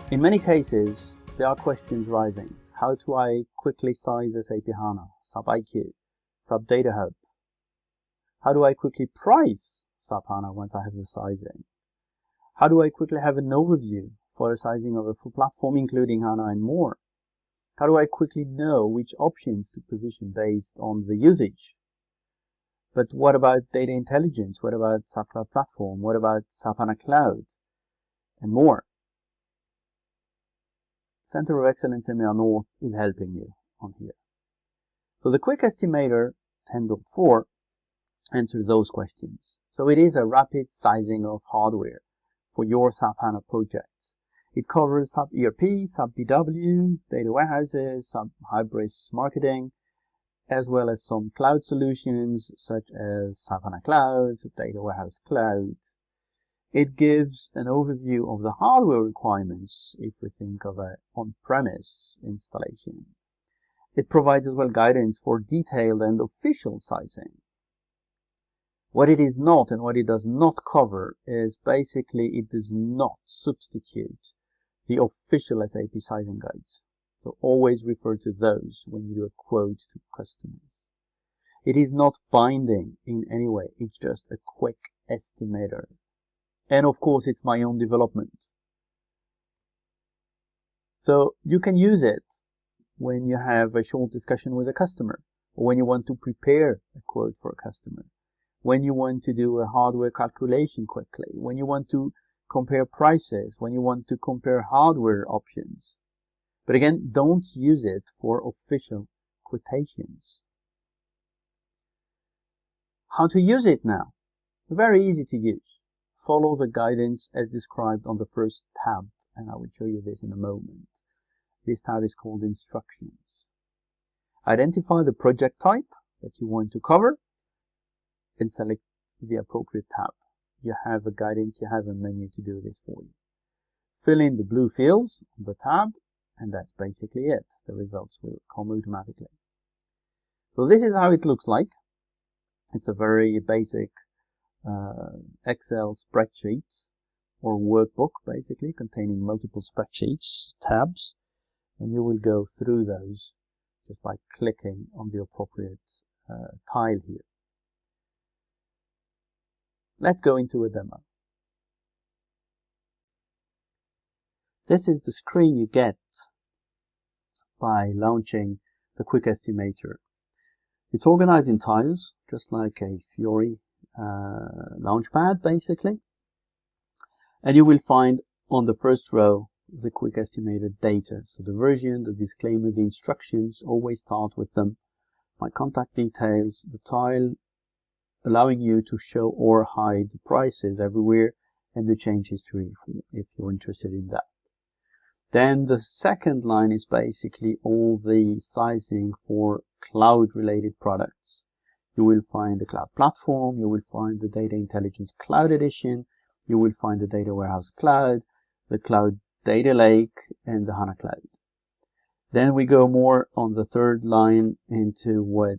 In many cases, there are questions rising. How do I quickly size SAP HANA, SAP IQ, SAP Data Hub? How do I quickly price SAP HANA once I have the sizing? How do I quickly have an overview for the sizing of a full platform, including HANA and more? How do I quickly know which options to position based on the usage? But what about data intelligence? What about SAP Cloud Platform? What about SAP HANA Cloud? And more. Center of Excellence EMEA North is helping you on here. So the QuickEstimator 10.4 answers those questions. So it is a rapid sizing of hardware for your SAP HANA projects. It covers SAP ERP, SAP BW, data warehouses, SAP Hybris marketing, as well as some cloud solutions such as SAP HANA Cloud, Data Warehouse Cloud. It gives an overview of the hardware requirements if we think of an on-premise installation. It provides as well guidance for detailed and official sizing. What it is not and what it does not cover is basically it does not substitute the official SAP sizing guides. So always refer to those when you do a quote to customers. It is not binding in any way. It's just a quick estimator. And of course, it's my own development. So you can use it when you have a short discussion with a customer, or when you want to prepare a quote for a customer, when you want to do a hardware calculation quickly, when you want to compare prices, when you want to compare hardware options. But again, don't use it for official quotations. How to use it now? Very easy to use. Follow the guidance as described on the first tab, and I will show you this in a moment. This tab is called Instructions. Identify the project type that you want to cover and select the appropriate tab. You have a guidance, you have a menu to do this for you. Fill in the blue fields on the tab, and that's basically it. The results will come automatically. So this is how it looks like. It's a very basic Excel spreadsheet or workbook, basically containing multiple spreadsheets, tabs, and you will go through those just by clicking on the appropriate tile here. Let's go into a demo. This is the screen you get by launching the QuickEstimator. It's organized in tiles, just like a Fiori launchpad, basically. And you will find on the first row the QuickEstimator data. So the version, the disclaimer, the instructions, always start with them. My contact details, the tile allowing you to show or hide the prices everywhere, and the change history if you're interested in that. Then the second line is basically all the sizing for cloud-related products. You will find the Cloud Platform, you will find the Data Intelligence Cloud Edition, you will find the Data Warehouse Cloud, the Cloud Data Lake, and the HANA Cloud. Then we go more on the third line into what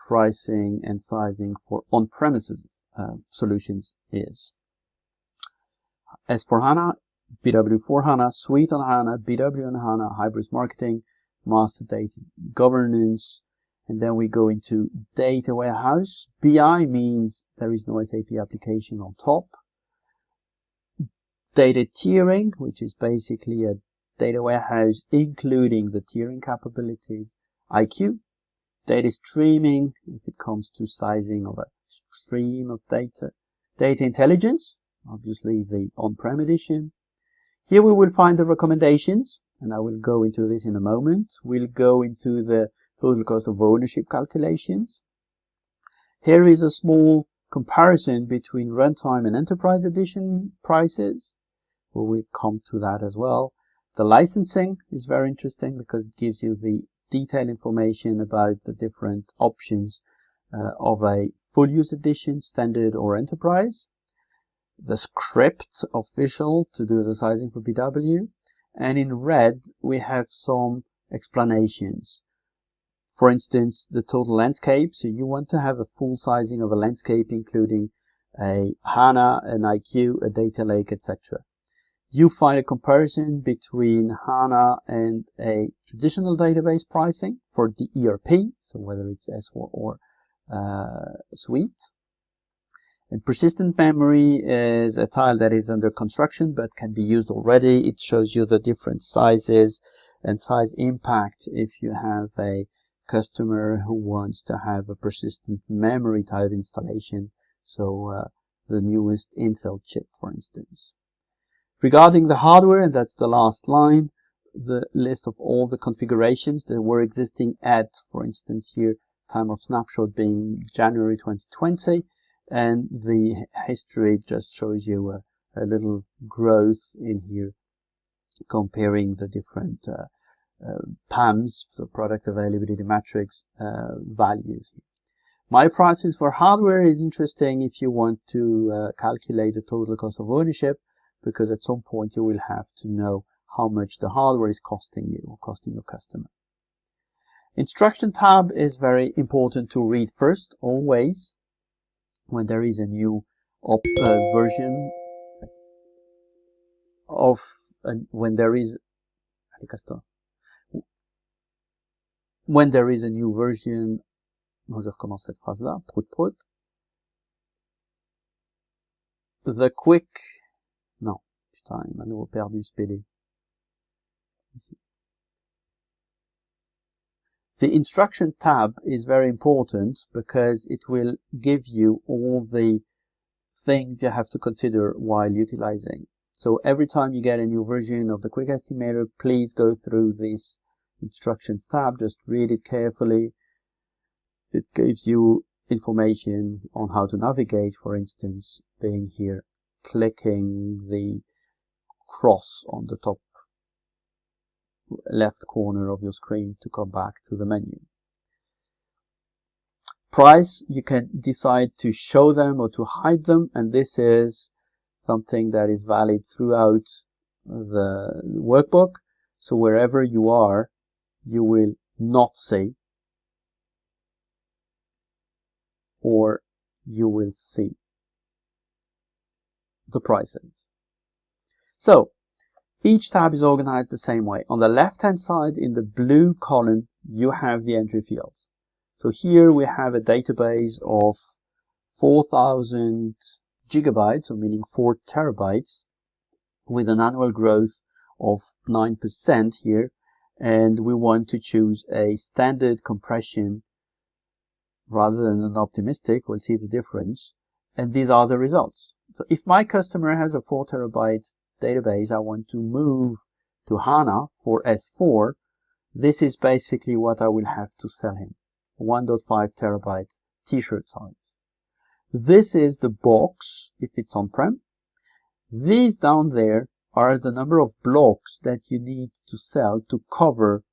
pricing and sizing for on-premises solutions is. As for HANA, BW for HANA, Suite on HANA, BW on HANA, Hybris Marketing, Master Data Governance, and then we go into Data Warehouse. BI means there is no SAP application on top. Data Tiering, which is basically a data warehouse including the tiering capabilities. IQ, data streaming, if it comes to sizing of a stream of data. Data Intelligence, obviously the on-prem edition. Here we will find the recommendations, and I will go into this in a moment. We'll go into the total cost of ownership calculations. Here is a small comparison between runtime and enterprise edition prices. We will come to that as well. The licensing is very interesting because it gives you the detailed information about the different options of a full use edition, standard or enterprise. The script official to do the sizing for BW. And in red, we have some explanations. For instance, the total landscape. So you want to have a full sizing of a landscape, including a HANA, an IQ, a data lake, etc. You find a comparison between HANA and a traditional database pricing for the ERP, so whether it's S4 or Suite. And persistent memory is a tile that is under construction but can be used already. It shows you the different sizes and size impact if you have a customer who wants to have a persistent memory type installation, so the newest Intel chip, for instance. Regarding the hardware, and that's the last line, the list of all the configurations that were existing at, for instance here, time of snapshot being January 2020, and the history just shows you a little growth in here comparing the different PAMs, so product availability matrix values. My prices for hardware is interesting if you want to calculate the total cost of ownership, because at some point you will have to know how much the hardware is costing you or costing your customer. Instruction tab is very important to read first, always, when there is a new version of, when there is a new version, je recommence cette phrase-là, prout prout, the quick, non, putain, il m'a nouveau perdu ce PD. Ici. The instruction tab is very important because it will give you all the things you have to consider while utilizing. So every time you get a new version of the QuickEstimator, please go through this instructions tab, just read it carefully. It gives you information on how to navigate, for instance, being here, clicking the cross on the top left corner of your screen to come back to the menu. Price, you can decide to show them or to hide them, and this is something that is valid throughout the workbook. So wherever you are, you will not see, or you will see the prices. So each tab is organized the same way. On the left-hand side, in the blue column, you have the entry fields. So here we have a database of 4,000 gigabytes, so meaning 4 terabytes, with an annual growth of 9% here. And we want to choose a standard compression rather than an optimistic. We'll see the difference. And these are the results. So if my customer has a 4 terabyte database, I want to move to HANA for S4, this is basically what I will have to sell him. 1.5 terabyte t-shirt size. This is the box if it's on-prem. These down there are the number of blocks that you need to sell to cover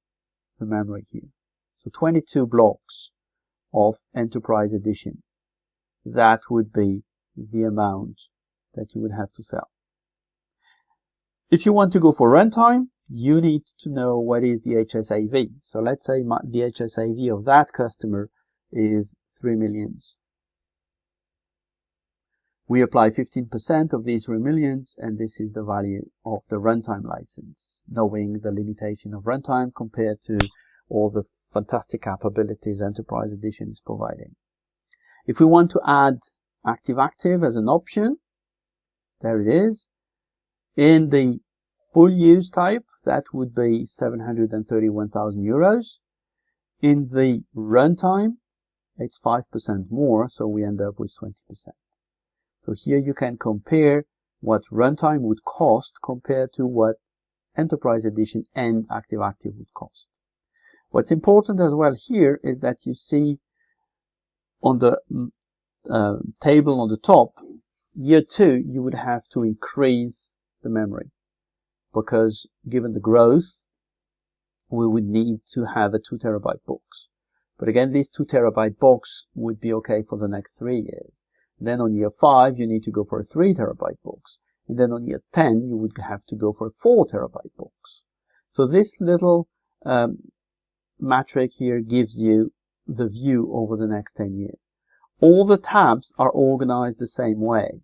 the memory here. So 22 blocks of Enterprise Edition. That would be the amount that you would have to sell. If you want to go for runtime, you need to know what is the HSAV. So let's say the HSAV of that customer is 3 millions. We apply 15% of these 3 millions, and this is the value of the runtime license, knowing the limitation of runtime compared to all the fantastic capabilities Enterprise Edition is providing. If we want to add active-active as an option, there it is. In the full use type, that would be 731,000 euros. In the runtime, it's 5% more, so we end up with 20%. So here you can compare what runtime would cost compared to what Enterprise Edition and active-active would cost. What's important as well here is that you see on the table on the top, year 2, you would have to increase the memory, because given the growth, we would need to have a 2 terabyte box. But again, this 2 terabyte box would be okay for the next 3 years. Then on year 5, you need to go for a 3 terabyte box. And then on year 10, you would have to go for a 4 terabyte box. So this little matrix here gives you the view over the next 10 years. All the tabs are organized the same way.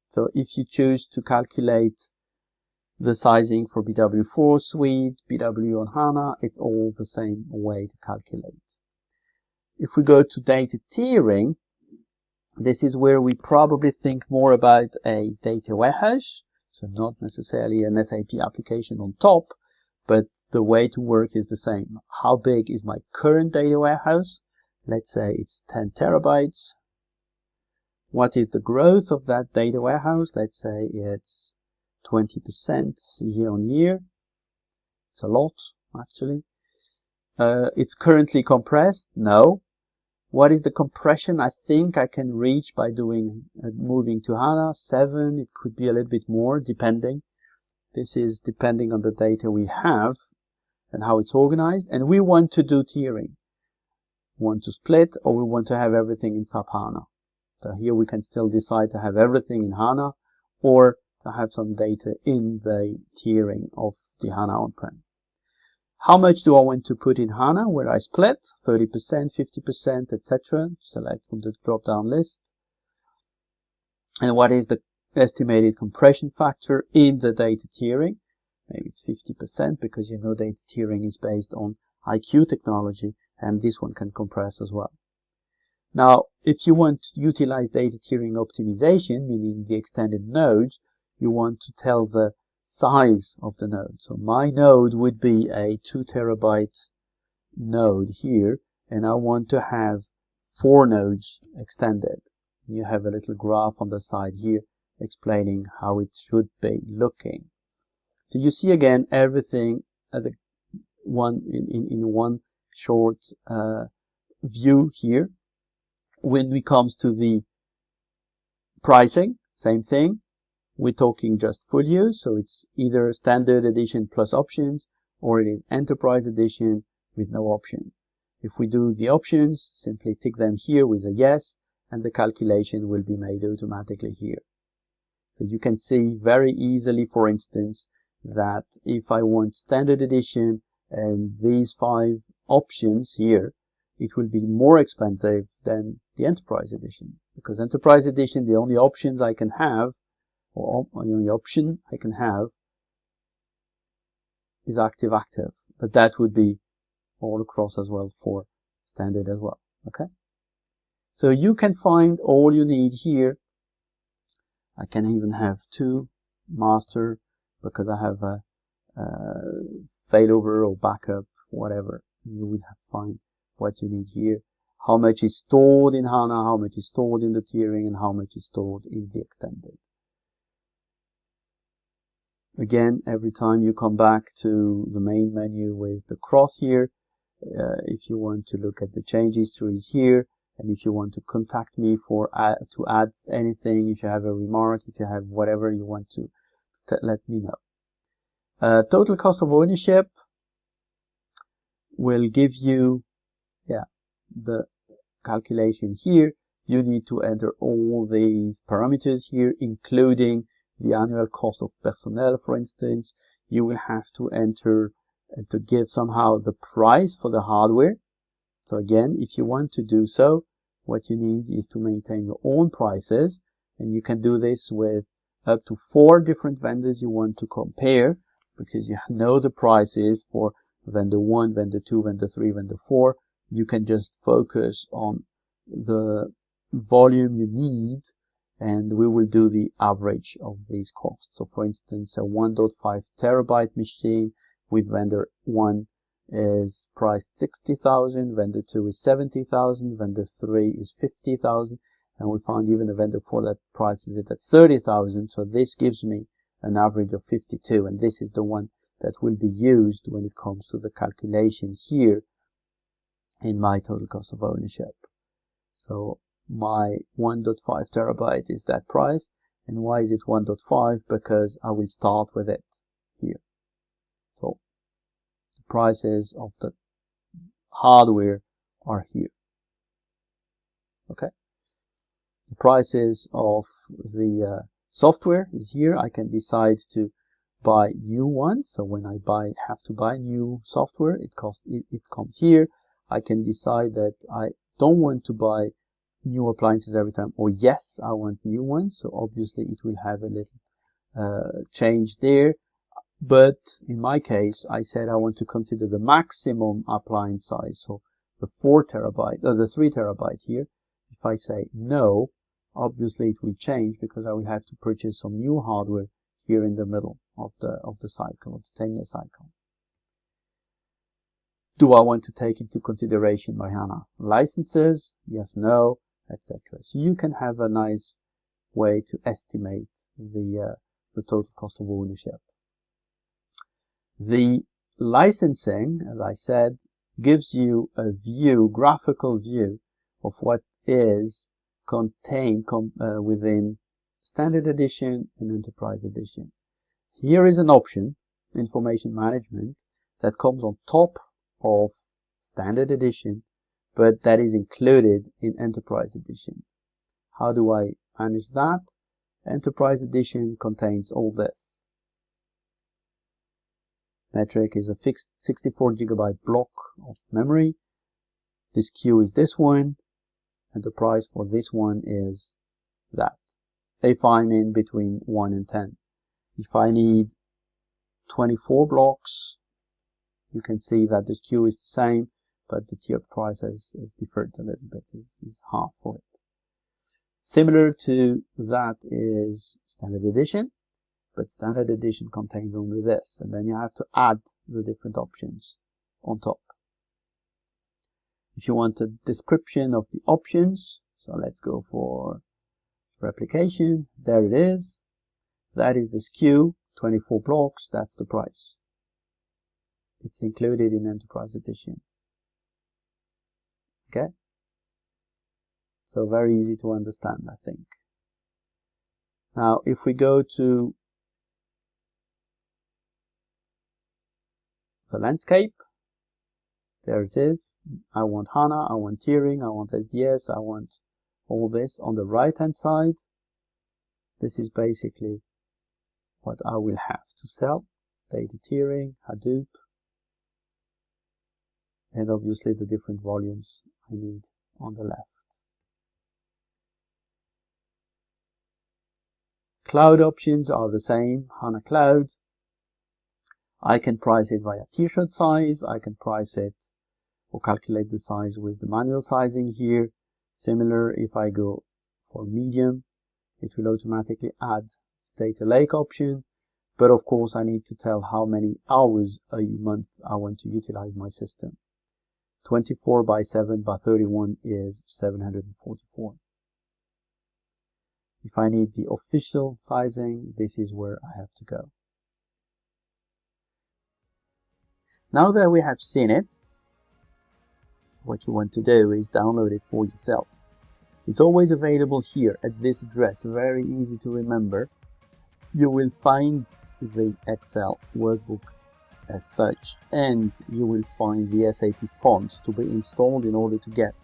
So if you choose to calculate the sizing for BW4 suite, BW on HANA, it's all the same way to calculate. If we go to data tiering, this is where we probably think more about a data warehouse, so not necessarily an SAP application on top, but the way to work is the same. How big is my current data warehouse? Let's say it's 10 terabytes. What is the growth of that data warehouse? Let's say it's 20% year on year. It's a lot, actually. It's currently compressed? No. What is the compression I think I can reach by doing moving to HANA? 7. It could be a little bit more, depending. This is depending on the data we have and how it's organized. And we want to do tiering. We want to split, or we want to have everything in SAP HANA. So here we can still decide to have everything in HANA, or to have some data in the tiering of the HANA on-prem. How much do I want to put in HANA, where I split 30%, 50%, etc. Select from the drop-down list. And what is the estimated compression factor in the data tiering? Maybe it's 50%, because you know data tiering is based on IQ technology, and this one can compress as well. Now, if you want to utilize data tiering optimization, meaning the extended nodes, you want to tell the size of the node. So my node would be a 2 terabyte node here, and I want to have 4 nodes extended. You have a little graph on the side here explaining how it should be looking. So you see again everything at the one in one short view here. When it comes to the pricing, same thing. We're talking just full use, so it's either standard edition plus options, or it is enterprise edition with no option. If we do the options, simply tick them here with a yes, and the calculation will be made automatically here. So you can see very easily, for instance, that if I want standard edition and these 5 options here, it will be more expensive than the enterprise edition, because enterprise edition, the only options I can have, or the only option I can have is active, but that would be all across as well for standard as well. Okay, so you can find all you need here. I can even have 2 master, because I have a failover or backup, whatever. You would have find what you need here. How much is stored in HANA, how much is stored in the tiering, and how much is stored in the extended. Again, every time you come back to the main menu with the cross here, if you want to look at the change histories here, and if you want to contact me for to add anything, if you have a remark, if you have whatever you want to let me know. Total cost of ownership will give you the calculation here. You need to enter all these parameters here, including the annual cost of personnel, for instance. You will have to enter and to give somehow the price for the hardware. So again, if you want to do so, what you need is to maintain your own prices, and you can do this with up to 4 different vendors you want to compare, because you know the prices for vendor 1, vendor 2, vendor 3, vendor 4. You can just focus on the volume you need, and we will do the average of these costs. So for instance, a 1.5 terabyte machine with vendor 1 is priced 60,000, vendor 2 is 70,000, vendor 3 is 50,000, and we found even a vendor 4 that prices it at 30,000. So this gives me an average of 52, and this is the one that will be used when it comes to the calculation here in my total cost of ownership. So my 1.5 terabyte is that price. And why is it 1.5? Because I will start with it here. So the prices of the hardware are here. Okay. The prices of the software is here. I can decide to buy new ones. So when I have to buy new software, it comes here. I can decide that I don't want to buy new appliances every time, or yes, I want new ones. So obviously it will have a little change there. But in my case, I said I want to consider the maximum appliance size, so the 4 terabyte, or the 3 terabyte here. If I say no, obviously it will change because I will have to purchase some new hardware here in the middle of the cycle, of the 10-year cycle. Do I want to take into consideration my HANA licenses? Yes, no, etc. So you can have a nice way to estimate the total cost of ownership. The licensing, as I said, gives you a view, graphical view of what is contained within Standard Edition and Enterprise Edition. Here is an option, Information Management, that comes on top of Standard Edition, but that is included in Enterprise Edition. How do I manage that? Enterprise Edition contains all this. Metric is a fixed 64 GB block of memory. This queue is this one, and the price for this one is that. If I'm in between 1 and 10. If I need 24 blocks, you can see that the queue is the same, but the tier price has differed a little bit, is half of it. Similar to that is Standard Edition, but Standard Edition contains only this, and then you have to add the different options on top. If you want a description of the options, so let's go for replication, there it is. That is the SKU, 24 blocks, that's the price. It's included in Enterprise Edition. Okay? So very easy to understand, I think. Now, if we go to the landscape, there it is. I want HANA, I want tiering, I want SDS, I want all this on the right hand side. This is basically what I will have to sell. Data tiering, Hadoop, and obviously the different volumes I need on the left. Cloud options are the same, HANA Cloud. I can price it via t-shirt size, I can price it or calculate the size with the manual sizing here. Similar, if I go for medium, it will automatically add data lake option, but of course I need to tell how many hours a month I want to utilize my system. 24 by 7 by 31 is 744. If I need the official sizing, this is where I have to go. Now that we have seen it, what you want to do is download it for yourself. It's always available here at this address, very easy to remember. You will find the Excel workbook as such, and you will find the SAP fonts to be installed in order to get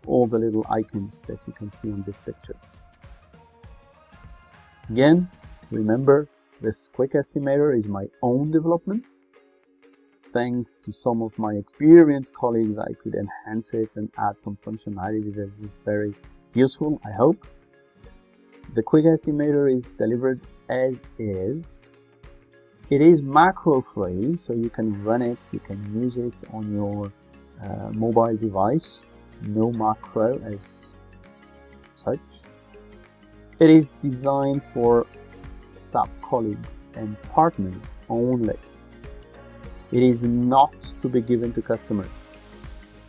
all the little icons that you can see on this picture. Again, remember, this QuickEstimator is my own development. Thanks to some of my experienced colleagues, I could enhance it and add some functionality that is very useful, I hope. The QuickEstimator is delivered as is. It is macro free, so you can run it, you can use it on your mobile device. No macro as such. It is designed for SAP colleagues and partners only. It is not to be given to customers.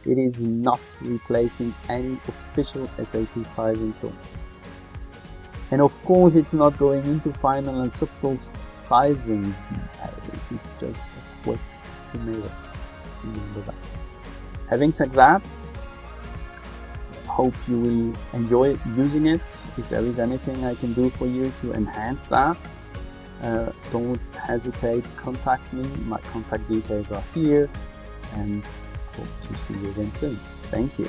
It is not replacing any official SAP sizing tool. And of course, it's not going into final and subtle sizing details. It's just a quick estimator. Remember that. Having said that, I hope you will enjoy using it. If there is anything I can do for you to enhance that, don't hesitate to contact me. My contact details are here, and hope to see you again soon. Thank you.